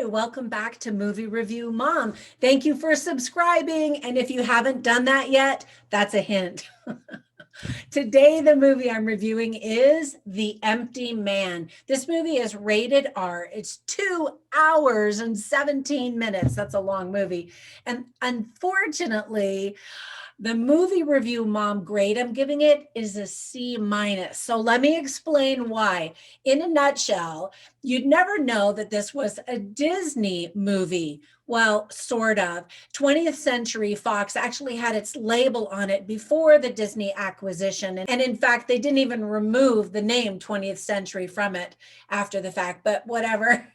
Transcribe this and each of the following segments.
welcome back to Movie Review Mom. Thank you for subscribing. And if you haven't done that yet, that's a hint. Today, the movie I'm reviewing is The Empty Man. This movie is rated R. It's 2 hours and 17 minutes. That's a long movie. And unfortunately, the movie review mom grade I'm giving it is a C minus. So let me explain why. In a nutshell, you'd never know that this was a Disney movie. Well, sort of. 20th Century Fox actually had its label on it before the Disney acquisition. And in fact, they didn't even remove the name 20th Century from it after the fact, but whatever.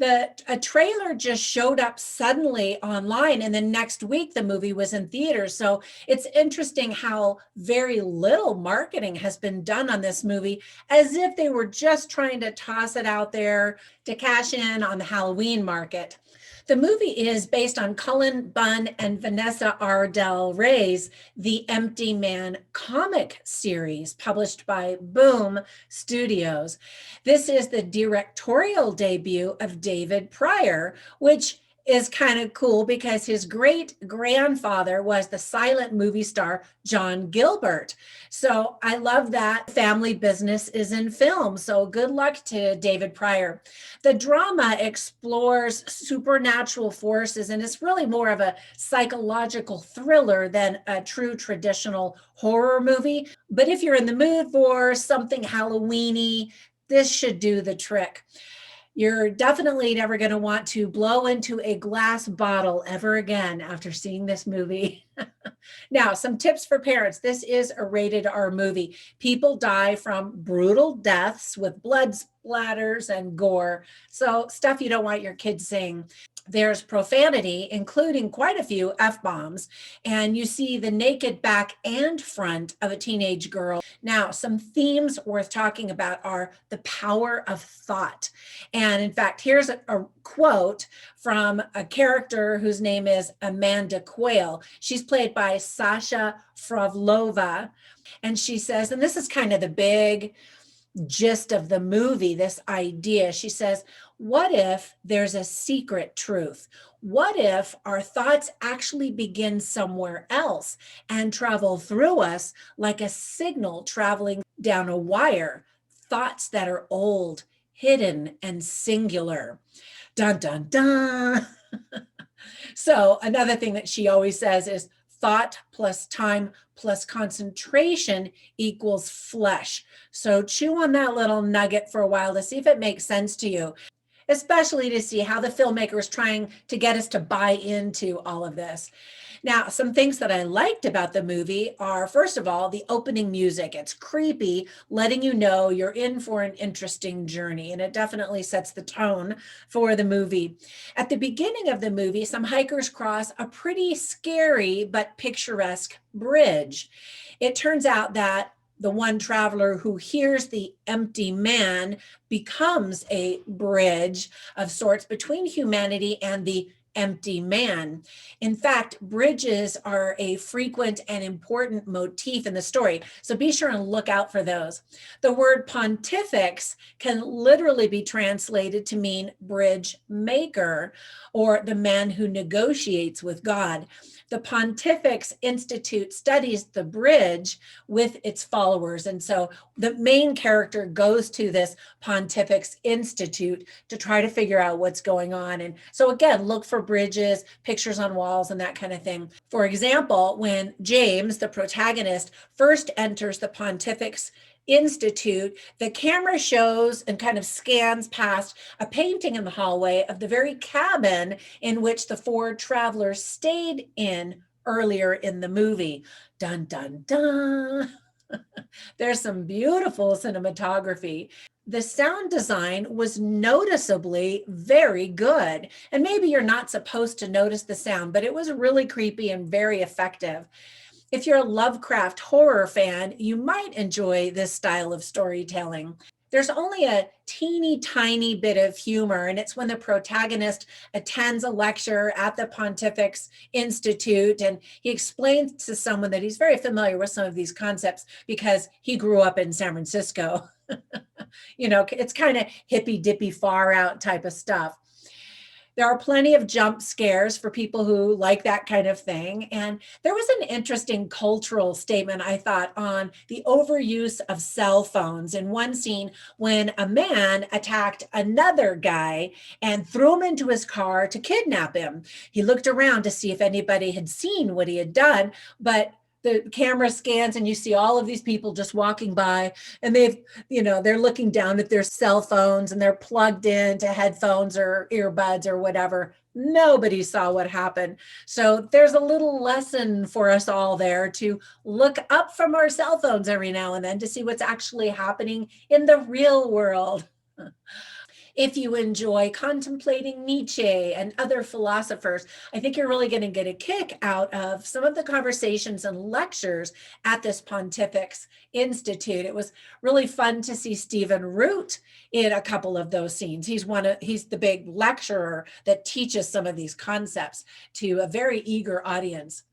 A trailer just showed up suddenly online, and then next week the movie was in theaters. So it's interesting how very little marketing has been done on this movie, as if they were just trying to toss it out there to cash in on the Halloween market. The movie is based on Cullen Bunn and Vanessa R. Del Rey's The Empty Man comic series published by Boom Studios. This is the directorial debut of David Pryor, which is kind of cool because his great grandfather was the silent movie star John Gilbert. So I love that family business is in film. So good luck to David Pryor. The drama explores supernatural forces, and it's really more of a psychological thriller than a true traditional horror movie. But if you're in the mood for something Halloween-y, this should do the trick. You're definitely never going to want to blow into a glass bottle ever again after seeing this movie. Now, some tips for parents. This is a rated R movie. People die from brutal deaths with blood splatters and gore. So stuff you don't want your kids seeing. There's profanity, including quite a few F-bombs, and you see the naked back and front of a teenage girl. Now, some themes worth talking about are the power of thought. And in fact, here's a quote from a character whose name is Amanda Quayle. She's played by Sasha Fravlova. And she says, and this is kind of the big gist of the movie, this idea. She says, what if there's a secret truth? What if our thoughts actually begin somewhere else and travel through us like a signal traveling down a wire? Thoughts that are old, hidden, and singular. Dun, dun, dun. So another thing that she always says is thought plus time plus concentration equals flesh. So chew on that little nugget for a while to see if it makes sense to you, especially to see how the filmmaker is trying to get us to buy into all of this. Now, some things that I liked about the movie are, first of all, the opening music. It's creepy, letting you know you're in for an interesting journey, and it definitely sets the tone for the movie. At the beginning of the movie, some hikers cross a pretty scary but picturesque bridge. It turns out that the one traveler who hears the empty man becomes a bridge of sorts between humanity and the empty man. In fact, bridges are a frequent and important motif in the story, so be sure and look out for those. The word pontifex can literally be translated to mean bridge maker, or the man who negotiates with God. The Pontifex Institute studies the bridge with its followers. And so the main character goes to this Pontifex Institute to try to figure out what's going on. And so again, look for bridges, pictures on walls, and that kind of thing. For example, when James, the protagonist, first enters the Pontifex Institute, the camera shows and kind of scans past a painting in the hallway of the very cabin in which the four travelers stayed in earlier in the movie. Dun, dun, dun. There's some beautiful cinematography. The sound design was noticeably very good. And maybe you're not supposed to notice the sound, but it was really creepy and very effective. If you're a Lovecraft horror fan, you might enjoy this style of storytelling. There's only a teeny tiny bit of humor, and it's when the protagonist attends a lecture at the Pontifex Institute, and he explains to someone that he's very familiar with some of these concepts because he grew up in San Francisco. You know, it's kind of hippy dippy, far out type of stuff. There are plenty of jump scares for people who like that kind of thing. And there was an interesting cultural statement, I thought, on the overuse of cell phones in one scene when a man attacked another guy and threw him into his car to kidnap him. He looked around to see if anybody had seen what he had done, but the camera scans and you see all of these people just walking by, and they're looking down at their cell phones and they're plugged into headphones or earbuds or whatever. Nobody saw what happened. So there's a little lesson for us all there to look up from our cell phones every now and then to see what's actually happening in the real world. If you enjoy contemplating Nietzsche and other philosophers, I think you're really going to get a kick out of some of the conversations and lectures at this Pontifex Institute. It was really fun to see Stephen Root in a couple of those scenes. He's the big lecturer that teaches some of these concepts to a very eager audience.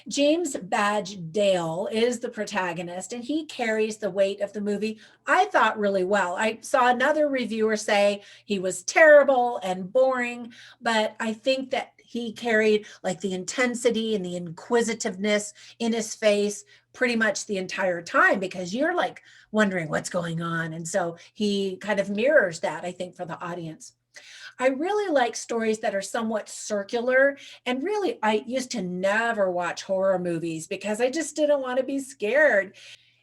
James Badge Dale is the protagonist, and he carries the weight of the movie, I thought, really well. I saw another reviewer say he was terrible and boring, but I think that he carried like the intensity and the inquisitiveness in his face pretty much the entire time, because you're like wondering what's going on. And so he kind of mirrors that, I think, for the audience. I really like stories that are somewhat circular. And really, I used to never watch horror movies because I just didn't want to be scared.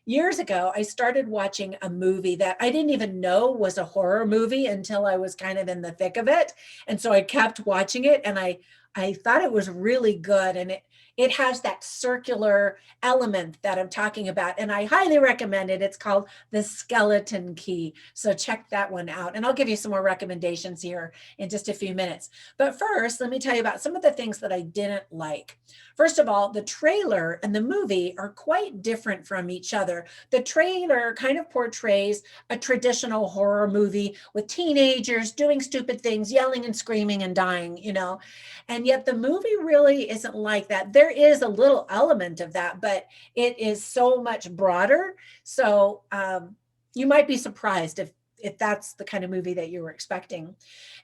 Years ago, I started watching a movie that I didn't even know was a horror movie until I was kind of in the thick of it. And so I kept watching it, and I thought it was really good. And it has that circular element that I'm talking about. And I highly recommend it. It's called The Skeleton Key. So check that one out. And I'll give you some more recommendations here in just a few minutes. But first, let me tell you about some of the things that I didn't like. First of all, the trailer and the movie are quite different from each other. The trailer kind of portrays a traditional horror movie with teenagers doing stupid things, yelling and screaming and dying, and yet the movie really isn't like that. There is a little element of that, but it is so much broader. So you might be surprised if that's the kind of movie that you were expecting.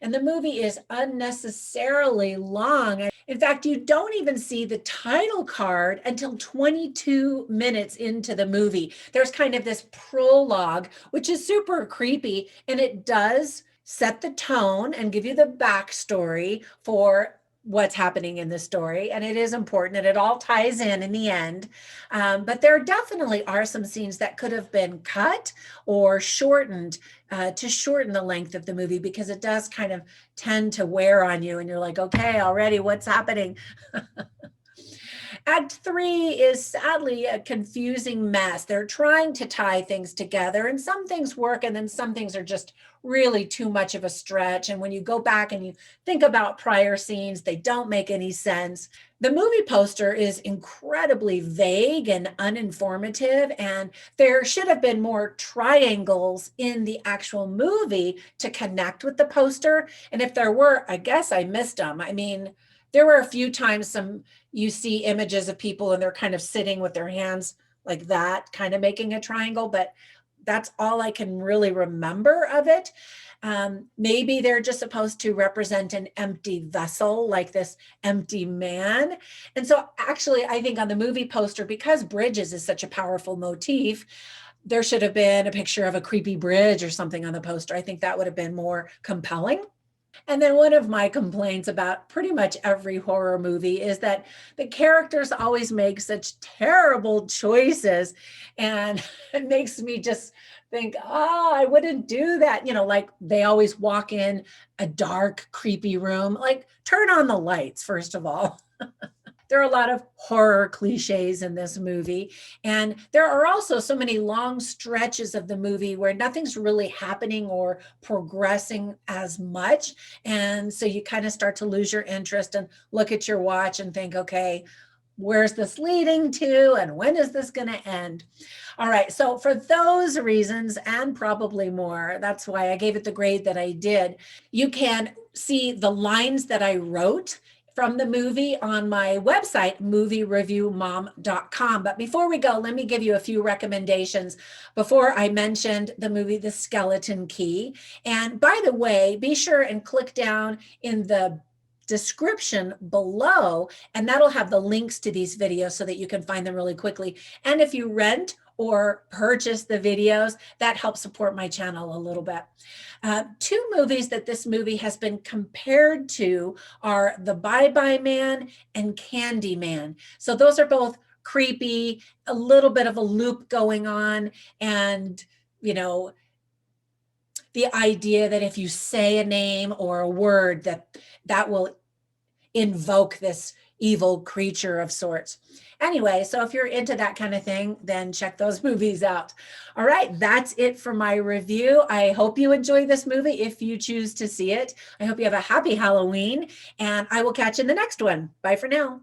And the movie is unnecessarily long. In fact, you don't even see the title card until 22 minutes into the movie. There's kind of this prologue, which is super creepy, and it does set the tone and give you the backstory for what's happening in the story. And it is important, and it all ties in the end. But there definitely are some scenes that could have been cut or shortened to shorten the length of the movie, because it does kind of tend to wear on you. And you're like, okay, already, what's happening? Act 3 is sadly a confusing mess. They're trying to tie things together, and some things work, and then some things are just really too much of a stretch. And when you go back and you think about prior scenes, they don't make any sense. The movie poster is incredibly vague and uninformative, and there should have been more triangles in the actual movie to connect with the poster. And if there were, I guess I missed them. I mean, there were a few times you see images of people and they're kind of sitting with their hands like that, kind of making a triangle, but that's all I can really remember of it. Maybe they're just supposed to represent an empty vessel, like this empty man. And so actually, I think on the movie poster, because bridges is such a powerful motif, there should have been a picture of a creepy bridge or something on the poster. I think that would have been more compelling. And then one of my complaints about pretty much every horror movie is that the characters always make such terrible choices. And it makes me just think, oh, I wouldn't do that. Like they always walk in a dark, creepy room. Like, turn on the lights, first of all. There are a lot of horror cliches in this movie. And there are also so many long stretches of the movie where nothing's really happening or progressing as much. And so you kind of start to lose your interest and look at your watch and think, okay, where's this leading to? And when is this going to end? All right. So for those reasons, and probably more, that's why I gave it the grade that I did. You can see the lines that I wrote from the movie on my website, moviereviewmom.com. But before we go, let me give you a few recommendations. Before I mentioned the movie, The Skeleton Key. And by the way, be sure and click down in the description below, and that'll have the links to these videos so that you can find them really quickly. And if you rent or purchase the videos, that helps support my channel a little bit. Two movies that this movie has been compared to are The Bye Bye Man and Candyman. So those are both creepy, a little bit of a loop going on, and you know, the idea that if you say a name or a word, that will invoke this evil creature of sorts. Anyway, so if you're into that kind of thing, then check those movies out. All right, that's it for my review. I hope you enjoy this movie if you choose to see it. I hope you have a happy Halloween, and I will catch you in the next one. Bye for now.